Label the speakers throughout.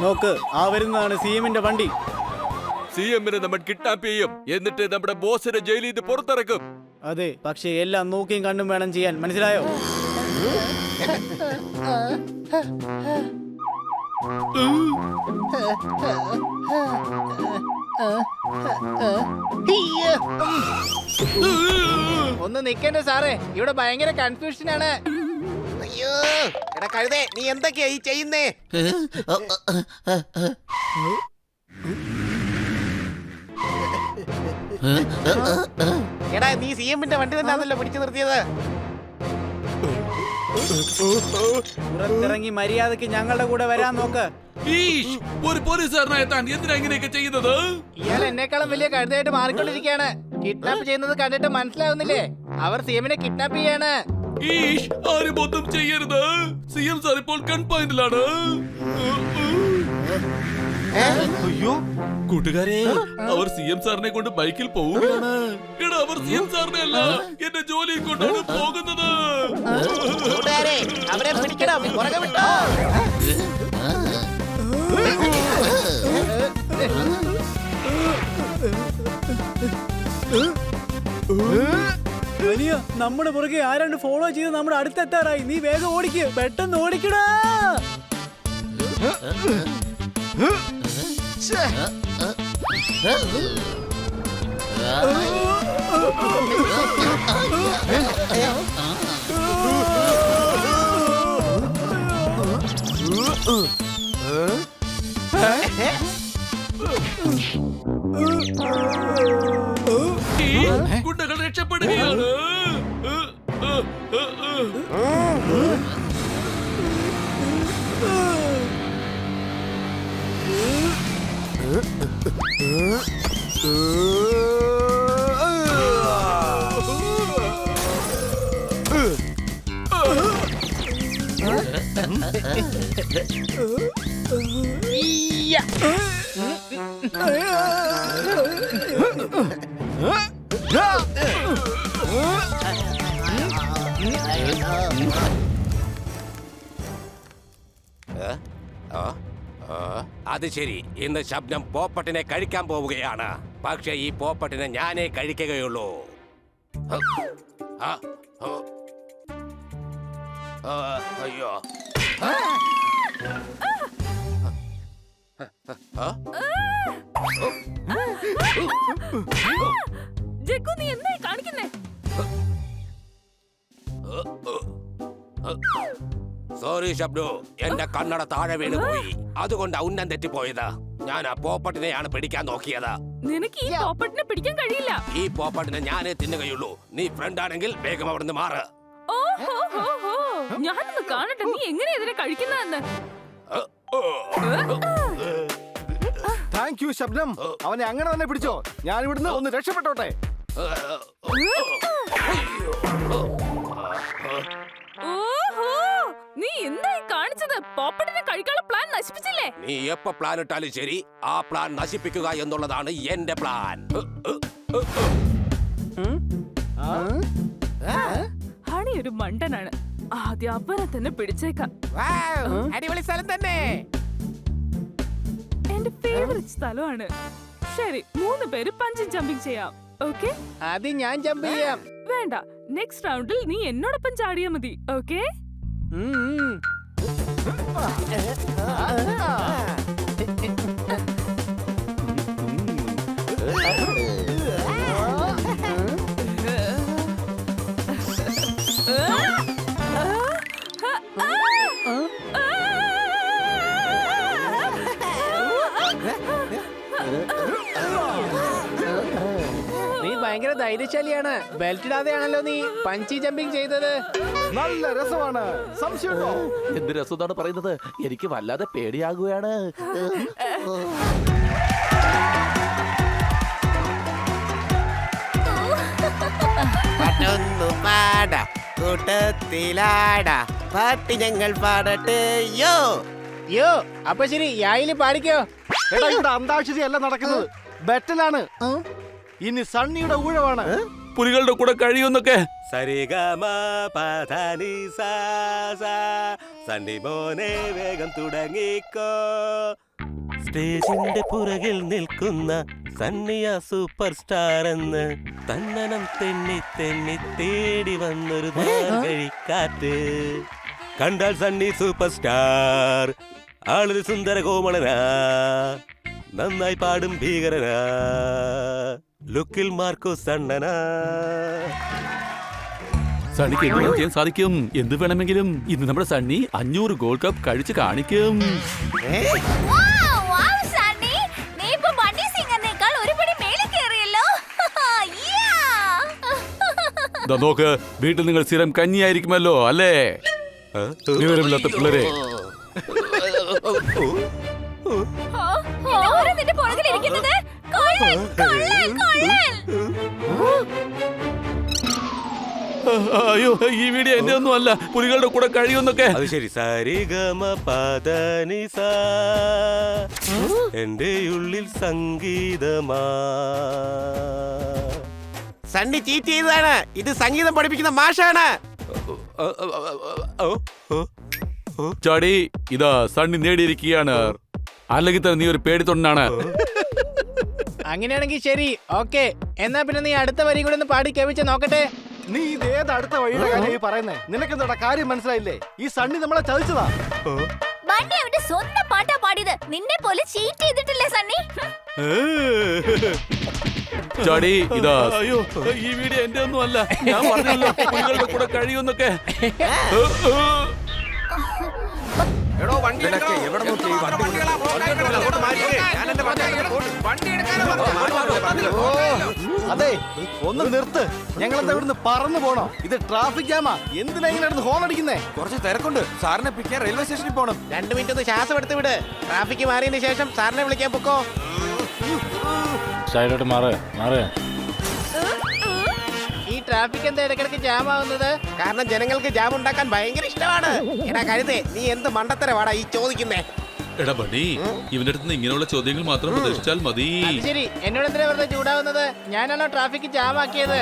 Speaker 1: നോക്ക്, ആ വരുന്നതാണ് സിഎമ്മിന്റെ വണ്ടി.
Speaker 2: സിഎമ്മിനെ നമ്മൾ കിഡ്നാപ്പ് ചെയ്യും, എന്നിട്ട് നമ്മുടെ ബോസിനെ ജയിലിൽ നിന്ന് പുറത്തിറക്കും.
Speaker 1: അതെ, പക്ഷെ എല്ലാം നോക്കിയും കണ്ടും വേണം ചെയ്യാൻ, മനസ്സിലായോ?
Speaker 3: ഒന്ന് നിക്കണ്ടേ സാറേ, ഇവിടെ ഭയങ്കര കൺഫ്യൂഷനാണ്.
Speaker 4: അയ്യോ എടാ കഴുതേ, നീ എന്തൊക്കെയാ ഈ ചെയ്യുന്നേ? എടാ നീ സിഎമ്മിന്റെ വണ്ടി തന്നെയാണല്ലോ പിടിച്ചു നിർത്തിയത്.
Speaker 1: പുറത്തിറങ്ങി മര്യാദക്ക് ഞങ്ങളുടെ കൂടെ വരാൻ നോക്ക്.
Speaker 2: ഒരു പോലീസുകാരനായ താൻ എന്തിനാ ഇങ്ങനെയൊക്കെ ചെയ്യുന്നത്?
Speaker 3: ഇയാൾ എന്നെക്കാളും വലിയ കഴുതയായിട്ട് മാറിക്കൊണ്ടിരിക്കുകയാണ്. കിഡ്നാപ്പ് ചെയ്യുന്നത് കണ്ടിട്ട് മനസ്സിലാവുന്നില്ലേ? അവർ സിഎമ്മിനെ കിഡ്നാപ്പ് ചെയ്യാണ്.
Speaker 2: ആരും ഒന്നും ചെയ്യരുത്. സിഎം സാർ ഇപ്പോൾ കൺഫൈൻഡിലാണ്. അയ്യോ കൂട്ടുകാരെ, അവർ സിഎം സാറിനെ കൊണ്ട് ബൈക്കിൽ പോവുകയാണ്. എടാ, അവർ സിഎം സാറിനെ അല്ല, എന്റെ ജോലിയിൽ കൊണ്ടാണ് പോകുന്നത്.
Speaker 4: കൂട്ടുകാരെ, അവരെ പിടിക്കണം, പുറകെ വിട്ടോ.
Speaker 1: വലിയ നമ്മുടെ പുറകെ ആരാണ്ട് ഫോളോ ചെയ്ത് നമ്മുടെ അടുത്തെത്താറായി. നീ വേഗം ഓടിക്ക്, പെട്ടെന്ന് ഓടിക്കടാ.
Speaker 2: ഗുണ്ടകൾ രക്ഷപ്പെടുകയാണ്.
Speaker 4: അത് ശരി, ഇന്ന് ശബ്ദം പോപ്പട്ടിനെ കഴിക്കാൻ പോവുകയാണ്. പക്ഷെ ഈ പോപ്പട്ടിനെ ഞാനേ കഴിക്കുകയുള്ളൂ. അയ്യോ,
Speaker 5: നീ എന്തായി കാണിക്കുന്നേ?
Speaker 4: സോറി ഷബ്ദു, എന്റെ കണ്ണട താഴെ വീണ് പോയി. അതുകൊണ്ട് ഉന്നം തെറ്റിപ്പോയത്. ഞാൻ ആ പോപ്പട്ടിനെയാണ് പിടിക്കാൻ നോക്കിയത്.
Speaker 5: നിനക്ക് ഈ പോപ്പട്ടിനെ പിടിക്കാൻ കഴിയില്ല.
Speaker 4: ഈ പോപ്പട്ടിനെ ഞാനേ തിന്നുകയുള്ളൂ. നീ ഫ്രണ്ട് ആണെങ്കിൽ വേഗം അവിടുന്ന് മാറ്.
Speaker 5: ഞാനൊന്ന് കാണട്ടെ നീ എങ്ങനെ ഇതിനെ കഴിക്കുന്നതെന്ന്.
Speaker 6: താങ്ക് യു ശബ്ദം, അവനെ അങ്ങനെ തന്നെ പിടിച്ചോ. ഞാൻ ഇവിടുന്ന് ഒന്ന് രക്ഷപ്പെട്ടോട്ടെ.
Speaker 5: നീ എന്തായി കാണിച്ചത്? പോപ്പട്ടിനെ കഴിക്കാനുള്ള പ്ലാൻ നശിപ്പിച്ചില്ലേ?
Speaker 4: നീ എപ്പോ പ്ലാൻ ഇട്ടാലും ശരി, ആ പ്ലാൻ നശിപ്പിക്കുക എന്നുള്ളതാണ് എന്റെ പ്ലാൻ.
Speaker 5: ഹണി ഒരു മണ്ടനാണ്. ആദ്യം അവനെ തന്നെ പിടിച്ചേക്കാം.
Speaker 4: അടിപൊളി സ്ഥലം തന്നെ,
Speaker 5: എന്റെ ഫേവറേറ്റ് സ്ഥലമാണ്. ശരി, 3 പേര് പഞ്ചിങ് ജമ്പിങ് ചെയ്യാം. ഓക്കെ,
Speaker 3: അത് ഞാൻ ജമ്പ് ചെയ്യാം.
Speaker 5: വേണ്ട, നെക്സ്റ്റ് റൗണ്ടിൽ നീ എന്നോടൊപ്പം ചാടിയാ മതി. ഓക്കെ,
Speaker 3: നീ ഭയങ്കര ധൈര്യശാലിയാണ്. ബെൽറ്റ് ഇടാതെയാണല്ലോ നീ പഞ്ചി ജമ്പിങ് ചെയ്തത്.
Speaker 6: നല്ല രസമാണ്. സംശയമുണ്ടോ?
Speaker 7: എന്ത് രസമാണ് പറയുന്നത്? എനിക്ക് വല്ലാതെ പേടിയാകുകയാണ്.
Speaker 4: പാട്ടൊന്നു പാടാ, കൂട്ടത്തിലാടാ, പാട്ട് ഞങ്ങൾ പാടട്ടെ യോ
Speaker 3: യോ. അപ്പൊ ശരി, യായില് പാടിക്കോ.
Speaker 6: എടാ, ഇവിടെ അന്താക്ഷരി അല്ല നടക്കുന്നത്, ബെറ്റലാണ്. ഇനി സണ്ണിയുടെ ഊഴമാണ്.
Speaker 2: പുലികളുടെ കൂടെ കഴിയുമെന്നൊക്കെ.
Speaker 4: സരിഗമ പധനി സാ സാ. സണ്ണി മോനെ വേഗം തുടങ്ങിക്കോ. സ്റ്റേജിന്റെ പുറകിൽ നിൽക്കുന്ന സണ്ണിയ സൂപ്പർ സ്റ്റാർ എന്ന് തന്നനം തെന്നി തെന്നി തേടി വന്നൊരു കഴിക്കാറ്റ്. കണ്ടാൽ സണ്ണി സൂപ്പർ സ്റ്റാർ, ആളൊരു സുന്ദര കോമളനാ, നന്നായി പാടും ഭീകരനാ, ലുക്കിൽ മാർക്കോ സണ്ണനാ.
Speaker 2: സണ്ണിക്ക് എന്ത് ചെയ്യാൻ സാധിക്കും? എന്ത് വേണമെങ്കിലും ഇന്ന് നമ്മുടെ സണ്ണി 500 ഗോൾഡ് കപ്പ് കഴിച്ച് കാണിക്കും. നോക്ക്, വീട്ടിൽ നിങ്ങൾ സ്ഥിരം കഞ്ഞിയായിരിക്കുമല്ലോ അല്ലേ? വിവരമില്ലാത്ത പിള്ളേരെ. അയ്യോ, ഈ വീഡിയോ എന്റെ ഒന്നും അല്ല. പുലികളുടെ കൂടെ കഴിയുമെന്നൊക്കെ.
Speaker 4: അത് ശരി. സരിഗമ പധനി സാ. എന്റെ ഉള്ളിൽ സംഗീതമാ.
Speaker 8: സണ്ണി ചീറ്റ് ചെയ്തതാണ്. ഇത് സംഗീതം പഠിപ്പിക്കുന്ന മാഷാണ്.
Speaker 2: ചാടി, ഇതാ സണ്ണി നേടിയിരിക്കുകയാണ്. അല്ലെങ്കിൽ തന്നെ നീ ഒരു പേടിത്തൊണ്ടാണ്.
Speaker 3: അങ്ങനെയാണെങ്കിൽ ശരി, ഓക്കെ. എന്നാ പിന്നെ നീ അടുത്ത വരി കൂടെ ഒന്ന് പാടി കേൾപ്പിച്ച് നോക്കട്ടെ.
Speaker 6: നീ ഇതേത് അടുത്ത വഴിയുടെ കാര്യം ഈ പറയുന്നേ? നിനക്കെന്താ കാര്യം മനസ്സിലായില്ലേ? ഈ സണ്ണി നമ്മളെ ചതിച്ചതാ.
Speaker 9: ബണ്ണി അവന്റെ സ്വന്തം പാട്ടാ പാടിയത്. നിന്നെ പോലെ ചീറ്റ് ചെയ്തിട്ടില്ലേ സണ്ണി?
Speaker 2: ചാടി, ഇതാ. അയ്യോ, ഈ വീഡിയോ എന്റെ ഒന്നും അല്ല. ഞാൻ പറഞ്ഞല്ലോ പുലികളുടെ കൂടെ കഴിയുമെന്നൊക്കെ.
Speaker 8: എടോ വണ്ടി എടുക്കണോ? എവിടെ നോക്കി
Speaker 6: അതെ, ഒന്ന് നിർത്ത്. ഞങ്ങളെന്താ ഇവിടുന്ന് പറന്നു പോണോ? ഇത് ട്രാഫിക് ജാമാ. എന്തിനാ ഇങ്ങനെ ഹോൺ അടിക്കുന്നേ?
Speaker 8: കുറച്ച് തിരക്കുണ്ട്. സാറിനെ പിക്കാൻ റെയിൽവേ സ്റ്റേഷനിൽ പോകണം. 2 മിനിറ്റ് ഒന്ന് ശ്വാസം എടുത്ത് വിട്. ട്രാഫിക് മാറിയതിന് ശേഷം സാറിനെ വിളിക്കാൻ പൊക്കോ.
Speaker 1: സൈഡോട്ട് മാറ്.
Speaker 3: ഈ ട്രാഫിക് എന്താ ഇടയ്ക്കിടയ്ക്ക് ജാം ആവുന്നത്?
Speaker 8: കാരണം ജനങ്ങൾക്ക് ജാം ഉണ്ടാക്കാൻ ഭയങ്കര ഇഷ്ടമാണ്. എടാ കഴുതേ, നീ എന്ത് മണ്ടത്തരവാടാ ഈ ചോദിക്കുന്നേ?
Speaker 2: എടാ ബണ്ണി, ഇവന്റെ അടുത്ത് ഇങ്ങനെയുള്ള ചോദ്യങ്ങൾ മാത്രം പ്രതീക്ഷിച്ചാൽ മതി.
Speaker 3: അത് ശരി, എന്നോട് എന്തിനാ വെറുതെ ചൂടാവുന്നത്? ഞാനാണോ ട്രാഫിക് ജാം ആക്കിയത്?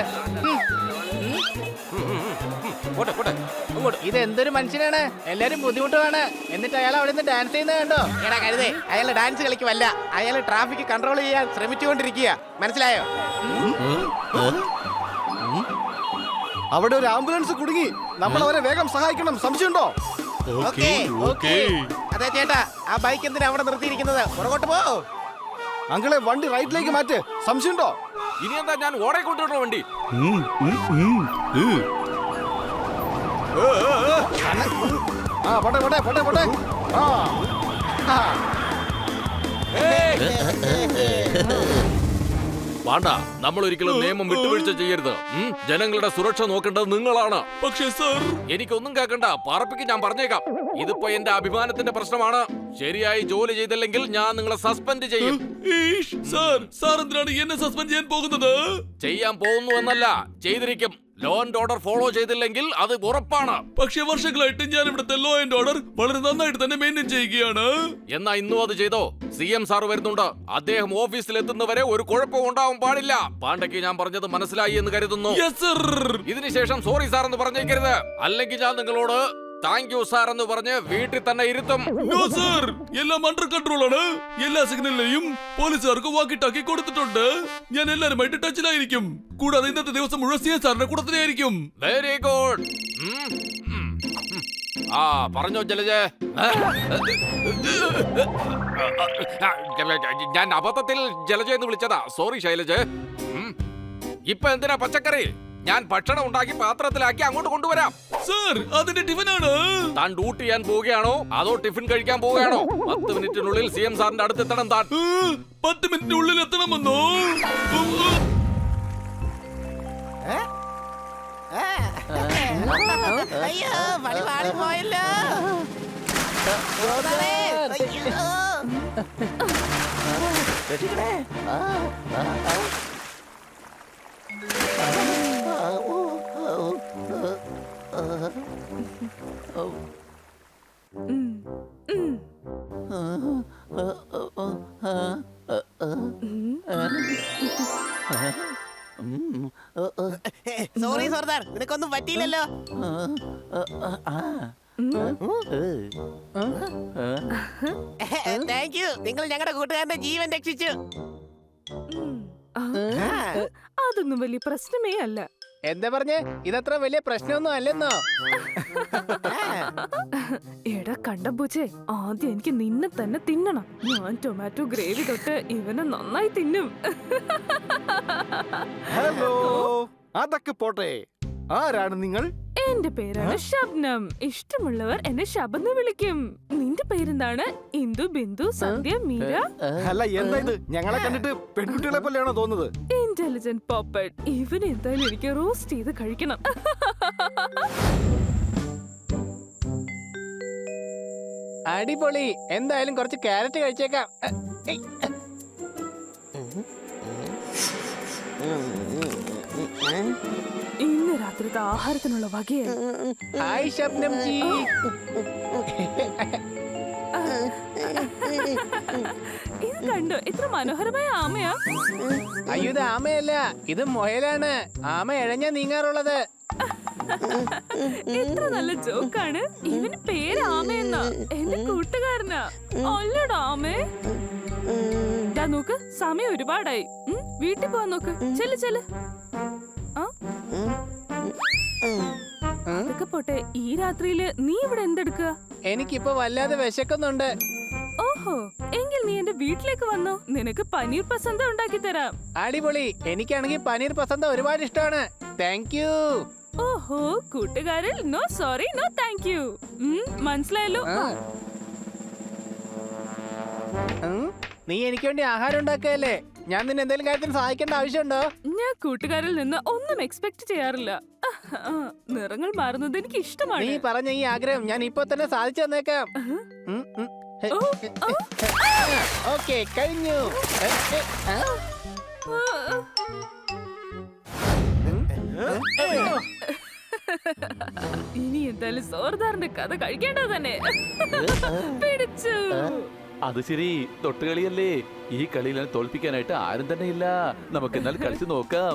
Speaker 3: ഇത് എന്തൊരു മനുഷ്യനാണ്. എല്ലാരും ബുദ്ധിമുട്ടുമാണ്. എന്നിട്ട് അയാൾ അവിടെ നിന്ന് ഡാൻസ് ചെയ്യുന്നത് കണ്ടോ?
Speaker 8: എടാ കഴുതേ, അയാൾ ഡാൻസ് കളിക്കുമല്ല, അയാൾ ട്രാഫിക് കൺട്രോൾ ചെയ്യാൻ ശ്രമിച്ചുകൊണ്ടിരിക്കുക. മനസ്സിലായോ?
Speaker 6: അവിടെ ഒരു ആംബുലൻസ് കുടുങ്ങി. നമ്മൾ അവരെ വേഗം സഹായിക്കണം. സംശയമുണ്ടോ?
Speaker 8: അതെ ചേട്ടാ, ആ ബൈക്ക് എന്തിനാ അവിടെ നിർത്തിയിരിക്കുന്നത്? പുറകോട്ട് പോ.
Speaker 6: അങ്കിളെ, വണ്ടി റൈറ്റിലേക്ക് മാറ്റ്. സംശയമുണ്ടോ?
Speaker 8: ഇനി എന്താ ഞാൻ ഓടെ കൊണ്ടുവരണോ വണ്ടി?
Speaker 6: പോട്ടെ.
Speaker 2: വേണ്ട, നമ്മൾ ഒരിക്കലും നിയമം വിട്ടുവീഴ്ച ചെയ്യരുത്. ജനങ്ങളുടെ സുരക്ഷ നോക്കേണ്ടത് നിങ്ങളാണ്. പക്ഷേ സർ, എനിക്കൊന്നും കേൾക്കണ്ട. പാർപ്പിക്ക് ഞാൻ പറഞ്ഞേക്കാം. ഇതിപ്പോ എന്റെ അഭിമാനത്തിന്റെ പ്രശ്നമാണ്. ശരിയായി ജോലി ചെയ്തില്ലെങ്കിൽ ഞാൻ നിങ്ങളെ സസ്പെൻഡ് ചെയ്യും. സാർ എന്തിനാണ് എന്നെ സസ്പെൻഡ് ചെയ്യാൻ പോകുന്നത്? ചെയ്യാൻ പോകുന്നു എന്നല്ല, ചെയ്തിരിക്കും. ലോ ആൻഡ് ഓർഡർ ഫോളോ ചെയ്തില്ലെങ്കിൽ അത് ഉറപ്പാണ്. പക്ഷേ വർഷങ്ങളായിട്ട് ഞാൻ ഇവിടുത്തെ ലോ ആൻഡ് ഓർഡർ വളരെ നന്നായിട്ട് തന്നെ മെയിൻറ്റെയിൻ ചെയ്യുകയാണ്. എന്നാ ഇന്നും അത് ചെയ്തോ? CM സാർ വരുന്നുണ്ട്. അദ്ദേഹം ഓഫീസിൽ എത്തുന്നവരെ ഒരു കുഴപ്പവും ഉണ്ടാവാൻ പാടില്ല. പാണ്ഡയ്ക്ക് ഞാൻ പറഞ്ഞത് മനസ്സിലായി എന്ന് കരുതുന്നു. ഇതിനുശേഷം സോറി സാർ എന്ന് പറഞ്ഞേക്കരുത്. അല്ലെങ്കിൽ ഞാൻ നിങ്ങളോട് താങ്ക് യു സാർ എന്ന് പറഞ്ഞ് വീട്ടിൽ തന്നെ ഇരുത്തും. എല്ലാം അണ്ടർ കൺട്രോൾ ആണ്. എല്ലാ സിഗ്നലിലെയും പോലീസുകാർക്ക് വാക്കിട്ടാക്കി കൊടുത്തിട്ടുണ്ട്. ഞാൻ എല്ലാരുമായിട്ട് ടച്ചിലായിരിക്കും. കൂടാതെ ഇന്നത്തെ ദിവസം മുഴുവൻ CM സാറിന്റെ കൂടെ തന്നെയായിരിക്കും. Very good. ആ പറഞ്ഞോ ജലജ. ഞാൻ അബദ്ധത്തിൽ ജലജ എന്ന് വിളിച്ചതാ. സോറി ശൈലജ. ഇപ്പൊ എന്തിനാ പച്ചക്കറി? ഞാൻ ഭക്ഷണം ഉണ്ടാക്കി പാത്രത്തിലാക്കി അങ്ങോട്ട് കൊണ്ടുവരാം. സർ, അതിന്റെ ടിഫിനാണ്. താൻ ഡ്യൂട്ടി ചെയ്യാൻ പോവുകയാണോ അതോ ടിഫിൻ കഴിക്കാൻ പോവുകയാണോ? 10 മിനിറ്റിനുള്ളിൽ CM സാറിന്റെ അടുത്ത് എത്തണം. താൻ 10 മിനിറ്റിനുള്ളിൽ എത്തണമെന്നോ?
Speaker 8: അയ്യോ, വഴി മാറിപ്പോയല്ലോ. സോറി സർദാർ, നിനക്കൊന്നും പറ്റിയില്ലല്ലോ. താങ്ക് യു, നിങ്ങൾ ഞങ്ങളുടെ കൂട്ടുകാരന്റെ ജീവൻ രക്ഷിച്ചു.
Speaker 5: അതൊന്നും വലിയ പ്രശ്നമേ അല്ല.
Speaker 3: എന്താ പറഞ്ഞേ? ഇതത്ര വലിയ പ്രശ്നമൊന്നും അല്ലെന്നോ?
Speaker 5: എടാ കണ്ടമ്പൂച്ചേ, ആദ്യം എനിക്ക് നിന്നെ തന്നെ തിന്നണം. ഞാൻ ടൊമാറ്റോ ഗ്രേവി തൊട്ട് ഇവനെ നന്നായി തിന്നും.
Speaker 6: ഹലോ, അതൊക്കെ പോട്ടെ, ആരാണ് നിങ്ങൾ?
Speaker 5: എന്റെ പേരാണ് ഷബ്നം. ഇഷ്ടമുള്ളവർ എന്നെ ഷബെന്ന് വിളിക്കും. നിന്റെ പേരെന്താണ്? ഇന്ദു, ബിന്ദു, സന്ധ്യ, മീര.
Speaker 6: അല്ല, എന്താ ഇത്? ഞങ്ങളെ കണ്ടിട്ട് പെൺകുട്ടികളെ പോലെയാണോ തോന്നുന്നത്?
Speaker 5: Intelligent poppet. ഇവൻ എന്തായാലും എനിക്ക് റോസ്റ്റ് ചെയ്ത് കഴിക്കണം.
Speaker 3: അടിപൊളി. എന്തായാലും കുറച്ച് ക്യാരറ്റ് കഴിച്ചേക്കാം.
Speaker 5: ഇന്ന് രാത്രിത്തെ ആഹാരത്തിനുള്ള വകയായി.
Speaker 3: ഹായ് ഷബ്നം ജി.
Speaker 5: ഇത് കണ്ടോ, എത്ര മനോഹരമായ ആമയാ.
Speaker 3: അയ്യോ, ഇത് ആമയല്ല, ഇത് മുയലാണ്. ആമ എഴഞ്ഞ നീങ്ങാറുള്ളത്.
Speaker 5: എത്ര നല്ല ജോക്കാണ്. ഇവന് പേര് ആമയെന്നാ. എന്റെ കൂട്ടുകാരനാ. അല്ലടാ ആമേ. ദാ നോക്ക്, സമയം ഒരുപാടായി. വീട്ടിൽ പോവാൻ നോക്ക്. ചെല്ല് ചെല്ല്. അതൊക്കെ പോട്ടെ, ഈ രാത്രിയില് നീ ഇവിടെ എന്തെടുക്കുക?
Speaker 3: എനിക്കിപ്പോ വല്ലാതെ വിശക്കുന്നുണ്ട്.
Speaker 5: ഓഹോ, എങ്കിൽ നീ എന്റെ വീട്ടിലേക്ക് വന്നോ. നിനക്ക് പനീർ പസന്ത ഉണ്ടാക്കി തരാം.
Speaker 3: അടിപൊളി. എനിക്കാണെങ്കിൽ പനീർ പസന്ത ഒരുപാട് ഇഷ്ടമാണ്. Thank you.
Speaker 5: ഓഹോ, കൂട്ടുകാരിൽ no sorry no thank you. മനസ്സിലായല്ലോ.
Speaker 3: നീ എനിക്ക് വേണ്ടി ആഹാരം ഉണ്ടാക്കുകയല്ലേ? ഞാൻ നിന്നെ എന്തെങ്കിലും കാര്യത്തിന് സഹായിക്കേണ്ട ആവശ്യമുണ്ടോ?
Speaker 5: ഞാൻ കൂട്ടുകാരിൽ നിന്ന് ഒന്നും എക്സ്പെക്ട് ചെയ്യാറില്ല. നിറങ്ങൾ മാറുന്നത് എനിക്ക്
Speaker 3: നീ
Speaker 5: ഇഷ്ടമാണ്.
Speaker 3: പറഞ്ഞ ഈ ആഗ്രഹം ഞാൻ ഇപ്പൊ തന്നെ സാധിച്ചു തന്നേക്കാം. ഓക്കെ, കഴിഞ്ഞു.
Speaker 5: ഇനി എന്തായാലും സോർദാറിന്റെ കഥ കഴിക്കേണ്ടത് തന്നെ. പിടിച്ചു.
Speaker 7: അത് ശരി, തൊട്ടുകളിയല്ലേ. ഈ കളിയിൽ തോൽപ്പിക്കാനായിട്ട് ആരും തന്നെ ഇല്ല. നമുക്ക് എന്നാൽ കളിച്ചു നോക്കാം.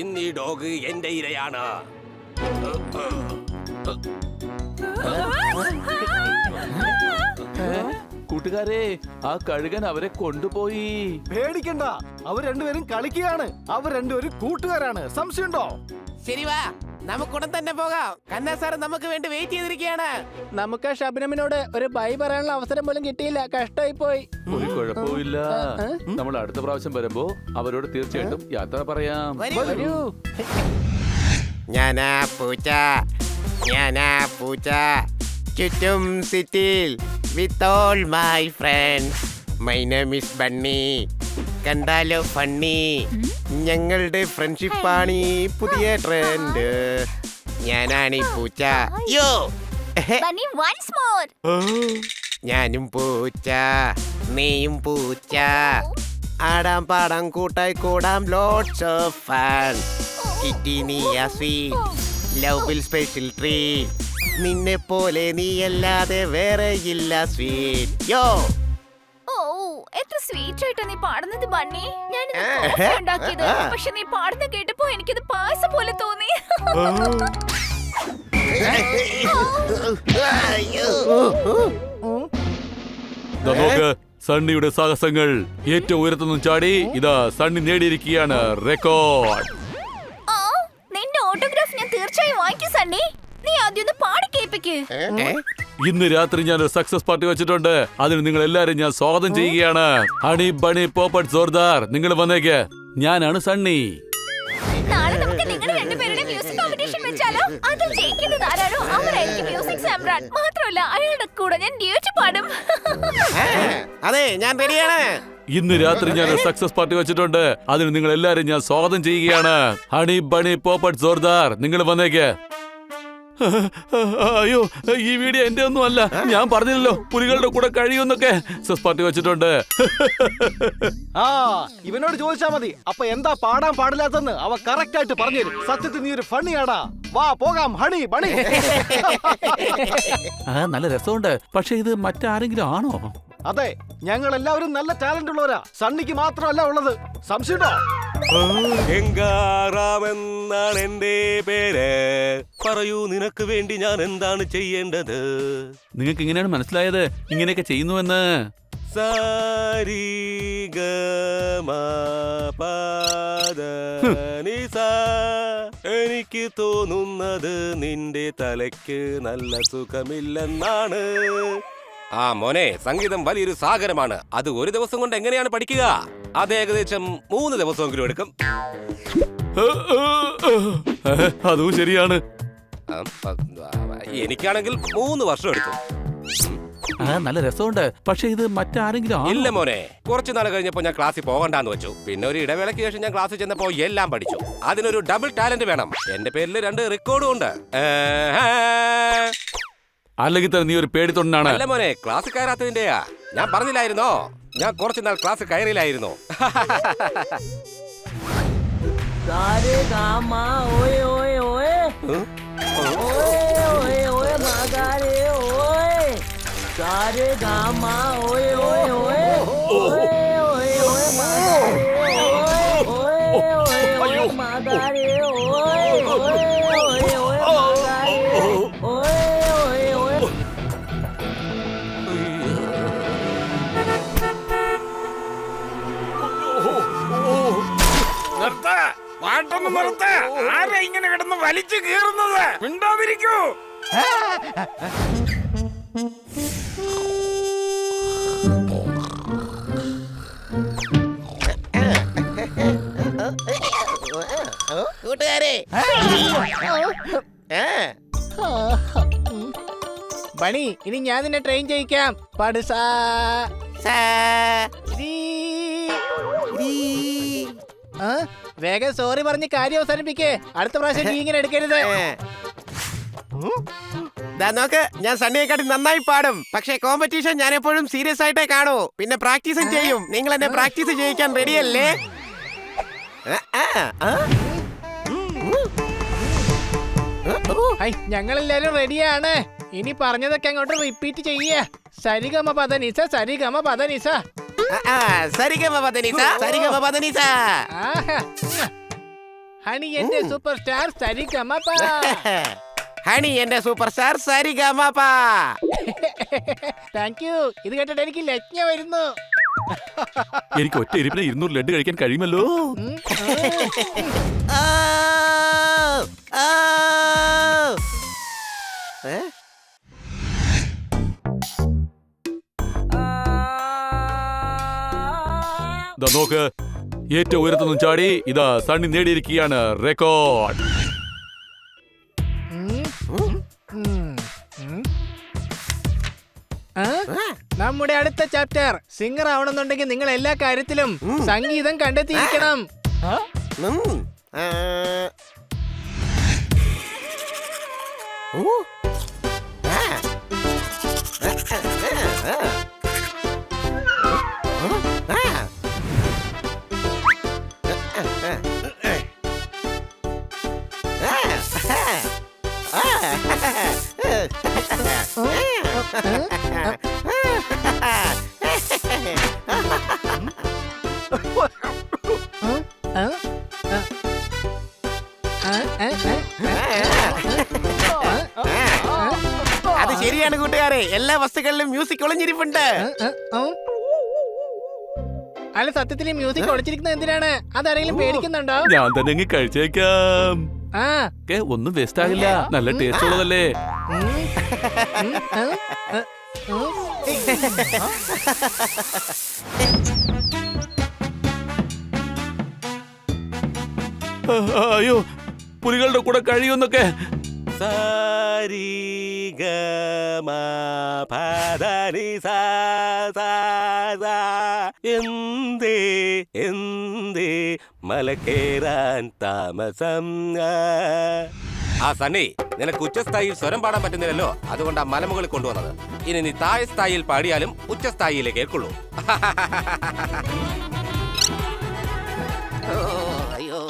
Speaker 4: ഇന്ന് ഈ ഡോഗ് എന്റെ ഇരയാണ്.
Speaker 7: കൂട്ടുകാരെ, ആ കഴുകൻ അവരെ കൊണ്ടുപോയി.
Speaker 6: പേടിക്കണ്ട, അവർ രണ്ടുപേരും കളിക്കുകയാണ്. അവർ രണ്ടുപേരും കൂട്ടുകാരാണ്. സംശയമുണ്ടോ?
Speaker 8: ശരി, വാ, നമുക്കുടൻ തന്നെ പോകാം. കന്നാ സാർ നമുക്ക് വേണ്ടി വെയിറ്റ് ചെയ്തിരിക്കുകയാണ്.
Speaker 3: നമുക്ക് ഷബ്നമിനോട് ഒരു ബൈ പറയാനുള്ള അവസരം പോലും കിട്ടിയില്ല. കഷ്ടായി പോയി.
Speaker 7: ഒരു കുഴപ്പമില്ല. നമ്മൾ അടുത്ത പ്രാവശ്യം വരുമ്പോ അവരോട് തീർച്ചയായിട്ടും യാത്ര പറയാം.
Speaker 3: വരൂ.
Speaker 8: ഞാനാ പൂച്ച, ചുറ്റും സിറ്റിയിൽ with all my friends. My name is bunny. കണ്ടാലോ ഫണ്ണി. ഞങ്ങളുടെ ഫ്രണ്ട്ഷിപ്പാണ് ഈ പുതിയ ട്രെൻഡ്. ഞാനാണ് ഈ പൂച്ച. യോ,
Speaker 9: ബണ്ണി once more.
Speaker 8: ഞാനും പൂച്ച, നീയും പൂച്ച. ആടാം പാടാം കൂട്ടായി കൂടാം, ലോട്ട്സ് ഓഫ് ഫൺ. കിറ്റി നീയാ സ്വീറ്റ്, ലവ് സ്പെഷ്യൽ ട്രീറ്റ്. നിന്നെ പോലെ നീയല്ലാതെ വേറെ ഇല്ല സ്വീറ്റ്. യോ,
Speaker 9: ഓ, എത്ര സ്വീറ്റ് ആയിട്ടാ നീ പാടുന്നത് ബണ്ണി. ഞാനിത് കോഫി ഉണ്ടാക്കിയത്, പക്ഷെ നീ പാടുന്ന കേട്ടപ്പോ എനിക്കിത് പായസം പോലെ തോന്നി.
Speaker 2: നോക്ക്, സണ്ണിയുടെ സാഹസങ്ങൾ. ഏറ്റവും ഉയരത്തുനിന്നും ചാടി ഇതാ സണ്ണി നേടിയിരിക്കുകയാണ് റെക്കോർഡ്.
Speaker 9: നിന്റെ ഓട്ടോഗ്രാഫ് ഞാൻ തീർച്ചയായും വാങ്ങിക്കും സണ്ണി. നീ ആദ്യം ഒന്ന് പാടി കേൾപ്പിക്ക്.
Speaker 2: ഇന്ന് രാത്രി ഞാൻ ഒരു സക്സസ് പാർട്ടി വെച്ചിട്ടുണ്ട്. അതിന് നിങ്ങൾ എല്ലാരും ഞാൻ സ്വാഗതം ചെയ്യുകയാണ്. ഹണി ബണി പോപ്പറ്റ് സോർദാർ, നിങ്ങൾ വന്നേക്ക്. ഞാനാണ് സണ്ണി.
Speaker 9: നാളെ നമുക്ക് നിങ്ങളുടെ രണ്ടുപേരുടെ മ്യൂസിക് കോമ്പറ്റീഷൻ വെച്ചാലോ? അതിൽ ജയിക്കുന്നത് ആരാണോ അവരായിരിക്കും മ്യൂസിക് സാമ്രാട്ട്. മാത്രമല്ല, അയാളുടെ കൂടെ ഞാൻ ഡ്യൂറ്റ് പാടും.
Speaker 8: അതെ, ഞാൻ റെഡിയാണ്.
Speaker 2: ഇന്ന് രാത്രി ഞാൻ ഒരു സക്സസ് പാർട്ടി വെച്ചിട്ടുണ്ട്. അതിന് നിങ്ങൾ എല്ലാരും ഞാൻ സ്വാഗതം ചെയ്യുകയാണ്. ഹണി ബണി പോപ്പറ്റ് സോർദാർ, നിങ്ങൾ വന്നേക്ക്. അയ്യോ, ഈ വീഡിയോ എന്റെ ഒന്നും അല്ല. ഞാൻ പറഞ്ഞില്ലല്ലോ പുലികളുടെ കൂടെ കഴിയുമെന്നൊക്കെ. സക്സസ് പാർട്ടി വെച്ചിട്ടുണ്ട്.
Speaker 6: ഇവനോട് ചോദിച്ചാ മതി. അപ്പൊ എന്താ പാടാൻ പാടില്ലാത്തെന്ന് അവ കറക്റ്റ് ആയിട്ട് പറഞ്ഞുതരും. സത്യത്തിൽ നീ ഒരു ഫണ്ണിയാടാ. വാ പോകാം ഹണി ബണി.
Speaker 7: നല്ല രസമുണ്ട്. പക്ഷെ ഇത് മറ്റാരെങ്കിലും ആണോ?
Speaker 6: അതെ, ഞങ്ങൾ എല്ലാവരും നല്ല ടാലന്റ് ഉള്ളവരാ. സണ്ണിക്ക് മാത്രമല്ല ഉള്ളത്. സംശയമുണ്ടോ?
Speaker 4: ഗംഗാറാമെന്നാണ് എന്റെ പേര്. പറയൂ, നിനക്ക് വേണ്ടി ഞാൻ എന്താണ് ചെയ്യേണ്ടത്?
Speaker 7: നിങ്ങൾക്ക് ഇങ്ങനെയാണ് മനസ്സിലായത് ഇങ്ങനെയൊക്കെ ചെയ്യുന്നുവെന്ന്?
Speaker 4: സാരി എനിക്ക് തോന്നുന്നത് നിന്റെ തലയ്ക്ക് നല്ല സുഖമില്ലെന്നാണ്. ആ മോനെ, സംഗീതം വലിയൊരു സാഗരമാണ്. അത് ഒരു ദിവസം കൊണ്ട് എങ്ങനെയാണ് പഠിക്കുക? അത് ഏകദേശം 3 ദിവസമെങ്കിലും എടുക്കും.
Speaker 7: അതും ശരിയാണ്.
Speaker 4: എനിക്കാണെങ്കിൽ 3 വർഷം എടുത്തു.
Speaker 7: നല്ല രസമുണ്ട്. പക്ഷെ ഇത് മറ്റാരെങ്കിലും
Speaker 4: ഇല്ല മോനെ, കുറച്ചു നാൾ കഴിഞ്ഞപ്പോ ഞാൻ ക്ലാസ്സിൽ പോകണ്ടെന്ന് വെച്ചു. പിന്നെ ഒരു ഇടവേളയ്ക്ക് ശേഷം ഞാൻ ക്ലാസ്സിൽ ചെന്നപ്പോ എല്ലാം പഠിച്ചു. അതിനൊരു ഡബിൾ ടാലന്റ് വേണം. എന്റെ പേരിൽ 2 റെക്കോർഡും ഉണ്ട്.
Speaker 7: അല്ലെങ്കിൽ തന്നെ നീ ഒരു പേടിത്തൊണ്ടാണ്.
Speaker 4: അല്ല മോനെ, ക്ലാസ് കയറാത്തതിന്റെയാ. ഞാൻ പറഞ്ഞില്ലായിരുന്നോ, ഞാൻ കുറച്ചു നാൾ ക്ലാസ് കയറിയില്ലായിരുന്നു.
Speaker 8: പാട്ടൊന്നും നിർത്ത്. ആരാ ഇങ്ങനെ കിടന്ന് വലിച്ചു കീറുന്നത്? മിണ്ടാതിരിക്കൂ.
Speaker 3: കൂട്ടുകാരെ, ബണി, ഇനി ഞാൻ നിന്നെ ട്രെയിൻ ചെയ്യിക്കാം. പടുസാ വേഗം സോറി പറഞ്ഞ് കാര്യം അവസാനിപ്പിക്കേ. അടുത്ത പ്രാവശ്യം നീ ഇങ്ങനെ എടുക്കരുത്.
Speaker 8: നോക്ക്, ഞാൻ സണ്ണിയെക്കാട്ടി നന്നായി പാടും. പക്ഷേ കോമ്പറ്റീഷൻ ഞാൻ എപ്പോഴും സീരിയസ് ആയിട്ടേ കാണൂ. പിന്നെ പ്രാക്ടീസും ചെയ്യും. നിങ്ങൾ എന്നെ പ്രാക്ടീസ് ചെയ്യിക്കാൻ റെഡിയല്ലേ?
Speaker 3: ഞങ്ങളെല്ലാരും റെഡിയാണ്. ഇനി പറഞ്ഞതൊക്കെ അങ്ങോട്ട് റിപ്പീറ്റ് ചെയ്യ. സരിഗമ പദനിസ, സരിഗമ പദനിസ.
Speaker 8: സരിഗമ പദനിസ, സരിഗമ പദനിസ.
Speaker 3: ഹണി എന്റെ സൂപ്പർ സ്റ്റാർ സരിഗമ പ.
Speaker 8: ഹണി എന്റെ സൂപ്പർ സ്റ്റാർ സരിഗമ പ.
Speaker 3: Thank you. ഇത് കേട്ടിട്ട് എനിക്ക് ലജ്ഞ വരുന്നു.
Speaker 7: എനിക്ക് ഒറ്റ ഇരിപ്പിന് 200 ലഡ്ഡു കഴിക്കാൻ കഴിയുമല്ലോ. നോക്ക്, ഏറ്റവും ഉയരത്തൊന്നും ചാടി ഇതാ സണ്ണി നേടിയിരിക്കുകയാണ് റെക്കോർഡ്.
Speaker 3: നമ്മുടെ അടുത്ത ചാപ്റ്റർ സിംഗർ ആവണമെന്നുണ്ടെങ്കിൽ നിങ്ങൾ എല്ലാ കാര്യത്തിലും സംഗീതം കണ്ടെത്തിയിരിക്കണം.
Speaker 8: അത് ശരിയാണ് കൂട്ടുകാരെ, എല്ലാ വസ്തുക്കളിലും മ്യൂസിക് ഒളിഞ്ഞിരിപ്പുണ്ട്.
Speaker 3: അല്ല, സത്യത്തിൽ മ്യൂസിക് ഒളിച്ചിരിക്കുന്നത് എന്തിനാണ്? അതാരെങ്കിലും പേടിക്കുന്നുണ്ടോ?
Speaker 7: ഞാൻ തന്നെ അങ്ങ് കഴിച്ചേക്കാം. ഒന്നും വേസ്റ്റ് ആകില്ല. നല്ല ടേസ്റ്റ് ഉള്ളതല്ലേ. അയ്യോ, പുലികളുടെ കൂടെ കഴിയുന്നൊക്കെ.
Speaker 4: എന്തേ എന്തേ മലക്കേറാൻ താമസം. ആ സണ്ണി, നിനക്ക് ഉച്ചസ്ഥായിയിൽ സ്വരം പാടാൻ പറ്റുന്നില്ലല്ലോ. അതുകൊണ്ട് ആ മലമുകളിൽ കൊണ്ടുവന്നത്. ഇനി നീ താഴെ സ്ഥായിയിൽ പാടിയാലും ഉച്ചസ്ഥായിയിലേ കേൾക്കുള്ളൂ. അയ്യോ,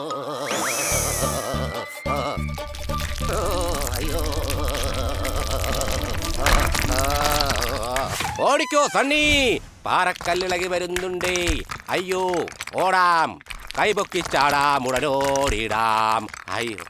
Speaker 4: ഓടിക്കോ സണ്ണി, പാറക്കല്ലിളകി വരുന്നുണ്ടേ. അയ്യോ ഓടാം, കൈപൊക്കി ചാടാം, ഉടനോടിടാം. അയ്യോ